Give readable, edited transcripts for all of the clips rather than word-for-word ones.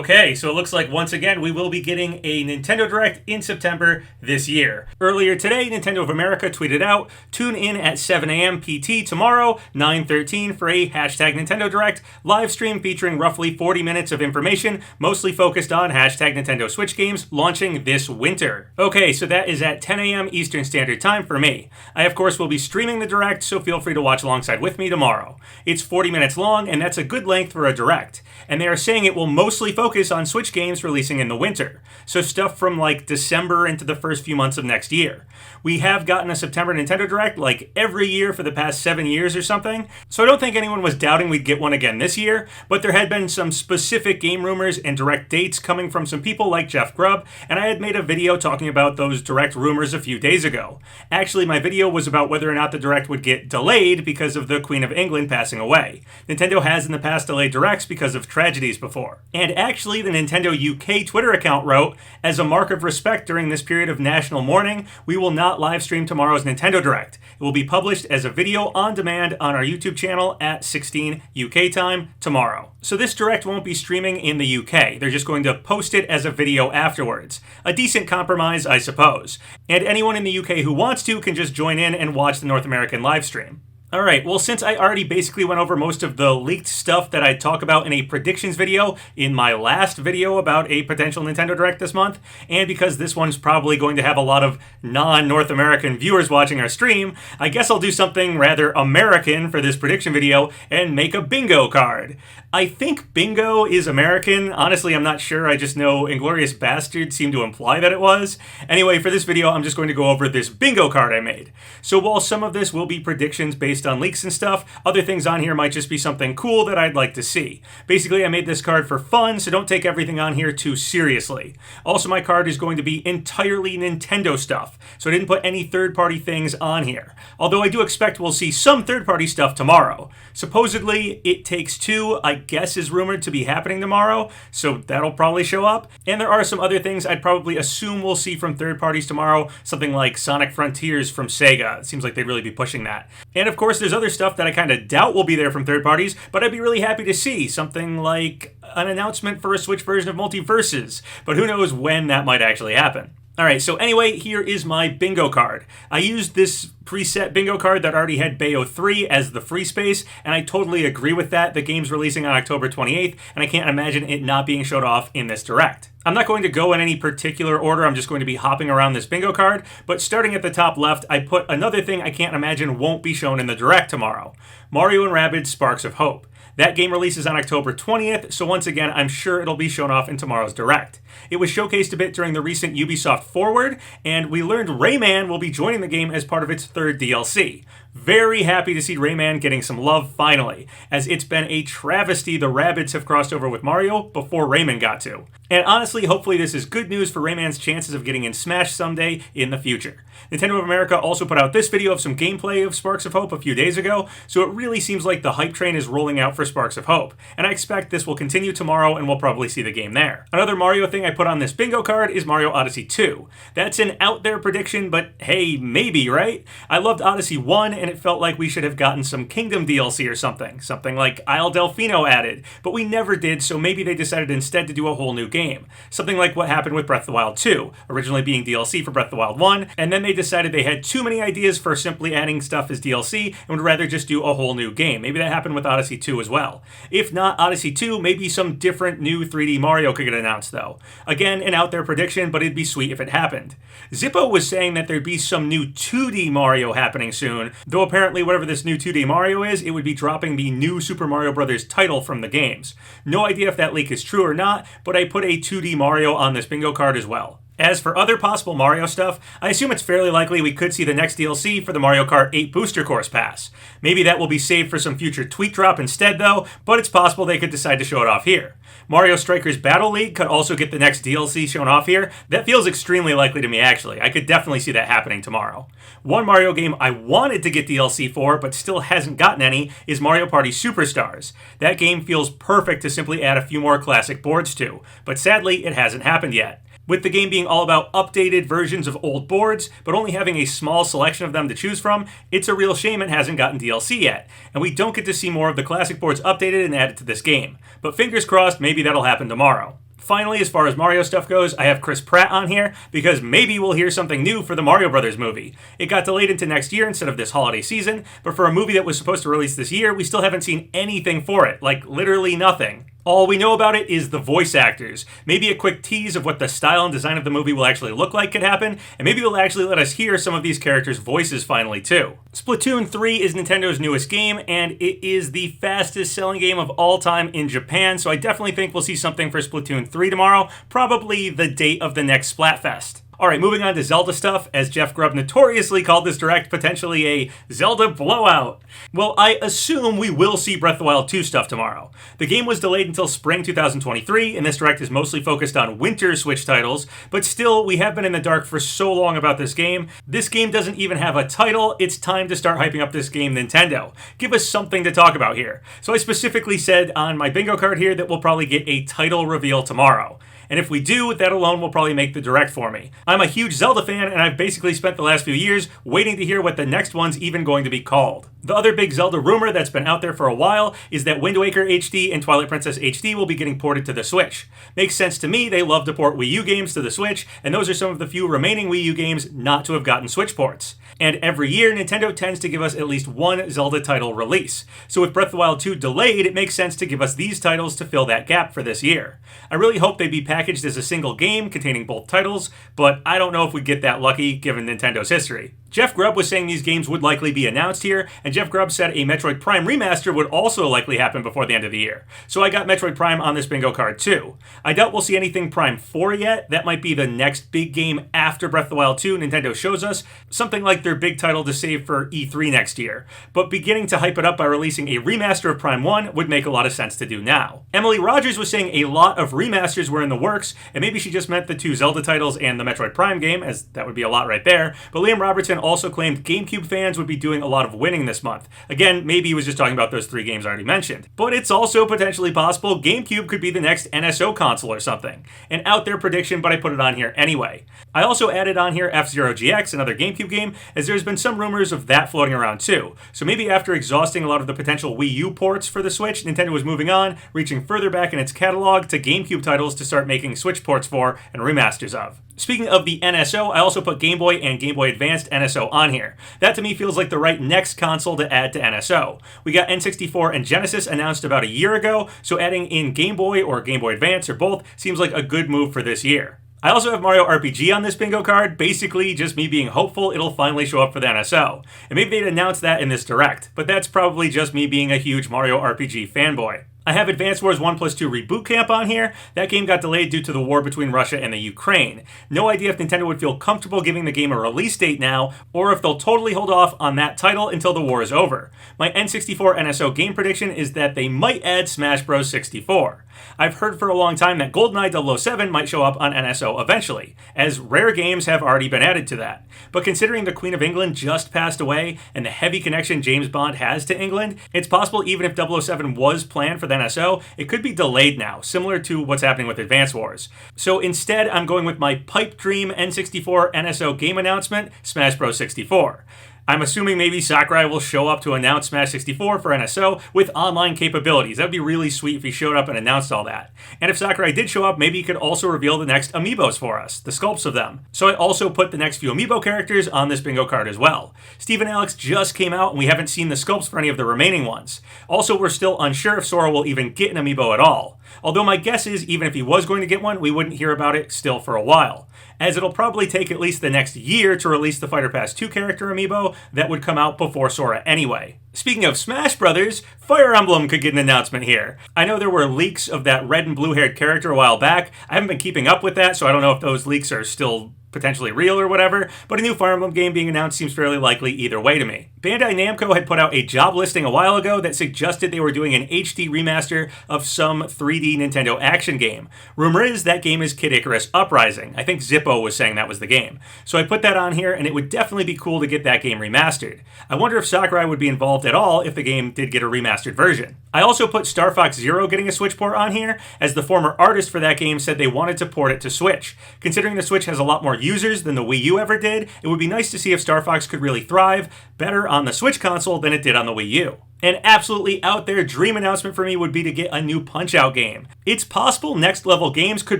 Okay, so it looks like once again we will be getting a Nintendo Direct in September this year. Earlier today, Nintendo of America tweeted out, tune in at 7 a.m. PT tomorrow, 9:13 for a hashtag Nintendo Direct live stream featuring roughly 40 minutes of information, mostly focused on hashtag Nintendo Switch games launching this winter. Okay, so that is at 10 a.m. Eastern Standard Time for me. I of course will be streaming the Direct, so feel free to watch alongside with me tomorrow. It's 40 minutes long, and that's a good length for a Direct. And they are saying it will mostly focus on Switch games releasing in the winter, so stuff from like December into the first few months of next year. We have gotten a September Nintendo Direct like every year for the past 7 years or something, so I don't think anyone was doubting we'd get one again this year, but there had been some specific game rumors and Direct dates coming from some people like Jeff Grubb, and I had made a video talking about those Direct rumors a few days ago. Actually, my video was about whether or not the Direct would get delayed because of the Queen of England passing away. Nintendo has in the past delayed Directs because of tragedies before. And actually, the Nintendo UK Twitter account wrote, as a mark of respect during this period of national mourning, we will not live stream tomorrow's Nintendo Direct. It will be published as a video on demand on our YouTube channel at 16 UK time tomorrow. So this Direct won't be streaming in the UK. They're just going to post it as a video afterwards. A decent compromise, I suppose. And anyone in the UK who wants to can just join in and watch the North American live stream. Alright, well since I already basically went over most of the leaked stuff that I'd talk about in a predictions video in my last video about a potential Nintendo Direct this month, and because this one's probably going to have a lot of non-North American viewers watching our stream, I guess I'll do something rather American for this prediction video and make a bingo card. I think bingo is American. Honestly, I'm not sure. I just know Inglourious Basterds seemed to imply that it was. Anyway, for this video, I'm just going to go over this bingo card I made. So while some of this will be predictions based on leaks and stuff, other things on here might just be something cool that I'd like to see. Basically, I made this card for fun, so don't take everything on here too seriously. Also, my card is going to be entirely Nintendo stuff, so I didn't put any third-party things on here. Although I do expect we'll see some third-party stuff tomorrow. Supposedly, It Takes Two, I guess, is rumored to be happening tomorrow, so that'll probably show up. And there are some other things I'd probably assume we'll see from third parties tomorrow, something like Sonic Frontiers from Sega. It seems like they'd really be pushing that. And of course, there's other stuff that I kind of doubt will be there from third parties, but I'd be really happy to see, something like an announcement for a Switch version of Multiverses, but who knows when that might actually happen. Alright, so anyway, here is my bingo card. I used this preset bingo card that already had Bayo 3 as the free space, and I totally agree with that. The game's releasing on October 28th, and I can't imagine it not being showed off in this Direct. I'm not going to go in any particular order, I'm just going to be hopping around this bingo card, but starting at the top left, I put another thing I can't imagine won't be shown in the Direct tomorrow. Mario & Rabbids Sparks of Hope. That game releases on October 20th, so once again, I'm sure it'll be shown off in tomorrow's Direct. It was showcased a bit during the recent Ubisoft Forward, and we learned Rayman will be joining the game as part of its third DLC. Very happy to see Rayman getting some love finally, as it's been a travesty the Rabbids have crossed over with Mario before Rayman got to. And honestly, hopefully this is good news for Rayman's chances of getting in Smash someday in the future. Nintendo of America also put out this video of some gameplay of Sparks of Hope a few days ago, so it really seems like the hype train is rolling out for Sparks of Hope, and I expect this will continue tomorrow and we'll probably see the game there. Another Mario thing I put on this bingo card is Mario Odyssey 2. That's an out there prediction, but hey, maybe, right? I loved Odyssey 1 and it felt like we should have gotten some Kingdom DLC or something like Isle Delfino added, but we never did, so maybe they decided instead to do a whole new game. Something like what happened with Breath of the Wild 2, originally being DLC for Breath of the Wild 1, and then they decided they had too many ideas for simply adding stuff as DLC and would rather just do a whole new game. Maybe that happened with Odyssey 2 as well. If not Odyssey 2, maybe some different new 3D Mario could get announced though. Again, an out there prediction, but it'd be sweet if it happened. Zippo was saying that there'd be some new 2D Mario happening soon, though apparently whatever this new 2D Mario is, it would be dropping the new Super Mario Bros. Title from the games. No idea if that leak is true or not, but I put a 2D Mario on this bingo card as well. As for other possible Mario stuff, I assume it's fairly likely we could see the next DLC for the Mario Kart 8 Booster Course Pass. Maybe that will be saved for some future tweet drop instead though, but it's possible they could decide to show it off here. Mario Strikers Battle League could also get the next DLC shown off here. That feels extremely likely to me actually. I could definitely see that happening tomorrow. One Mario game I wanted to get DLC for, but still hasn't gotten any, is Mario Party Superstars. That game feels perfect to simply add a few more classic boards to, but sadly it hasn't happened yet. With the game being all about updated versions of old boards, but only having a small selection of them to choose from, it's a real shame it hasn't gotten DLC yet, and we don't get to see more of the classic boards updated and added to this game. But fingers crossed, maybe that'll happen tomorrow. Finally, as far as Mario stuff goes, I have Chris Pratt on here because maybe we'll hear something new for the Mario Brothers movie. It got delayed into next year instead of this holiday season, but for a movie that was supposed to release this year, we still haven't seen anything for it, like literally nothing. All we know about it is the voice actors. Maybe a quick tease of what the style and design of the movie will actually look like could happen, and maybe they'll actually let us hear some of these characters' voices finally too. Splatoon 3 is Nintendo's newest game, and it is the fastest selling game of all time in Japan, so I definitely think we'll see something for Splatoon 3 tomorrow, probably the date of the next Splatfest. Alright, moving on to Zelda stuff, as Jeff Grubb notoriously called this direct potentially a Zelda blowout. Well, I assume we will see Breath of the Wild 2 stuff tomorrow. The game was delayed until spring 2023, and this direct is mostly focused on winter Switch titles, but still, we have been in the dark for so long about this game. This game doesn't even have a title. It's time to start hyping up this game, Nintendo. Give us something to talk about here. So I specifically said on my bingo card here that we'll probably get a title reveal tomorrow. And if we do, that alone will probably make the direct for me. I'm a huge Zelda fan, and I've basically spent the last few years waiting to hear what the next one's even going to be called. The other big Zelda rumor that's been out there for a while is that Wind Waker HD and Twilight Princess HD will be getting ported to the Switch. Makes sense to me, they love to port Wii U games to the Switch, and those are some of the few remaining Wii U games not to have gotten Switch ports. And every year, Nintendo tends to give us at least one Zelda title release. So with Breath of the Wild 2 delayed, it makes sense to give us these titles to fill that gap for this year. I really hope they be packaged as a single game containing both titles, but I don't know if we'd get that lucky given Nintendo's history. Jeff Grubb was saying these games would likely be announced here, and Jeff Grubb said a Metroid Prime remaster would also likely happen before the end of the year. So I got Metroid Prime on this bingo card too. I doubt we'll see anything Prime 4 yet. That might be the next big game after Breath of the Wild 2 Nintendo shows us, something like their big title to save for E3 next year. But beginning to hype it up by releasing a remaster of Prime 1 would make a lot of sense to do now. Emily Rogers was saying a lot of remasters were in the works, and maybe she just meant the two Zelda titles and the Metroid Prime game, as that would be a lot right there. But Liam Robertson also claimed GameCube fans would be doing a lot of winning this month. Again, maybe he was just talking about those three games I already mentioned. But it's also potentially possible GameCube could be the next NSO console or something. An out there prediction, but I put it on here anyway. I also added on here F-Zero GX, another GameCube game, as there's been some rumors of that floating around too. So maybe after exhausting a lot of the potential Wii U ports for the Switch, Nintendo was moving on, reaching further back in its catalog to GameCube titles to start making Switch ports for and remasters of. Speaking of the NSO, I also put Game Boy and Game Boy Advanced NSO on here. That to me feels like the right next console to add to NSO. We got N64 and Genesis announced about a year ago, so adding in Game Boy or Game Boy Advance or both seems like a good move for this year. I also have Mario RPG on this bingo card, basically just me being hopeful it'll finally show up for the NSO. And maybe they'd announce that in this direct, but that's probably just me being a huge Mario RPG fanboy. I have Advance Wars 1+2 Reboot Camp on here. That game got delayed due to the war between Russia and the Ukraine. No idea if Nintendo would feel comfortable giving the game a release date now, or if they'll totally hold off on that title until the war is over. My N64 NSO game prediction is that they might add Smash Bros. 64. I've heard for a long time that GoldenEye 007 might show up on NSO eventually, as rare games have already been added to that. But considering the Queen of England just passed away, and the heavy connection James Bond has to England, it's possible even if 007 was planned for the NSO, it could be delayed now, similar to what's happening with Advance Wars. So instead, I'm going with my pipe dream N64 NSO game announcement, Smash Bros. 64. I'm assuming maybe Sakurai will show up to announce Smash 64 for NSO with online capabilities. That would be really sweet if he showed up and announced all that. And if Sakurai did show up, maybe he could also reveal the next amiibos for us, the sculpts of them. So I also put the next few amiibo characters on this bingo card as well. Steve and Alex just came out and we haven't seen the sculpts for any of the remaining ones. Also, we're still unsure if Sora will even get an amiibo at all. Although my guess is even if he was going to get one, we wouldn't hear about it still for a while, as it'll probably take at least the next year to release the Fighter Pass 2 character amiibo that would come out before Sora anyway. Speaking of Smash Brothers, Fire Emblem could get an announcement here. I know there were leaks of that red and blue-haired character a while back. I haven't been keeping up with that, so I don't know if those leaks are still potentially real or whatever, but a new Fire Emblem game being announced seems fairly likely either way to me. Bandai Namco had put out a job listing a while ago that suggested they were doing an HD remaster of some 3D Nintendo action game. Rumor is that game is Kid Icarus Uprising. I think Zippo was saying that was the game. So I put that on here, and it would definitely be cool to get that game remastered. I wonder if Sakurai would be involved at all if the game did get a remastered version. I also put Star Fox Zero getting a Switch port on here, as the former artist for that game said they wanted to port it to Switch. Considering the Switch has a lot more users than the Wii U ever did, it would be nice to see if Star Fox could really thrive better on the Switch console than it did on the Wii U. An absolutely out there dream announcement for me would be to get a new Punch-Out game. It's possible Next Level Games could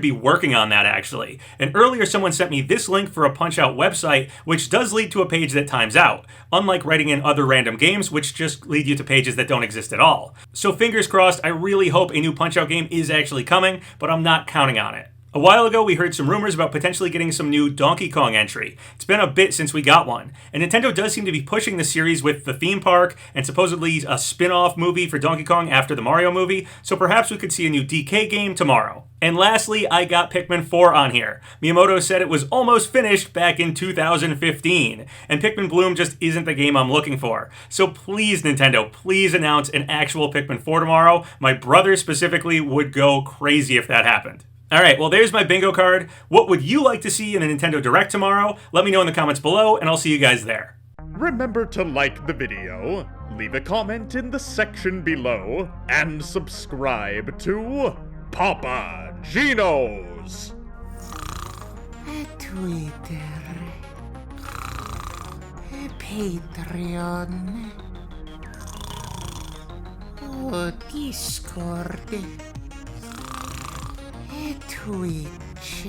be working on that actually. And earlier someone sent me this link for a Punch-Out website, which does lead to a page that times out, unlike writing in other random games, which just lead you to pages that don't exist at all. So fingers crossed, I really hope a new Punch-Out game is actually coming, but I'm not counting on it. A while ago, we heard some rumors about potentially getting some new Donkey Kong entry. It's been a bit since we got one, and Nintendo does seem to be pushing the series with the theme park and supposedly a spin-off movie for Donkey Kong after the Mario movie, so perhaps we could see a new DK game tomorrow. And lastly, I got Pikmin 4 on here. Miyamoto said it was almost finished back in 2015, and Pikmin Bloom just isn't the game I'm looking for. So please, Nintendo, please announce an actual Pikmin 4 tomorrow. My brother specifically would go crazy if that happened. Alright, well there's my bingo card. What would you like to see in a Nintendo Direct tomorrow? Let me know in the comments below, and I'll see you guys there. Remember to like the video, leave a comment in the section below, and subscribe to Papa Gino's Twitter, Patreon, Discord, Twitch.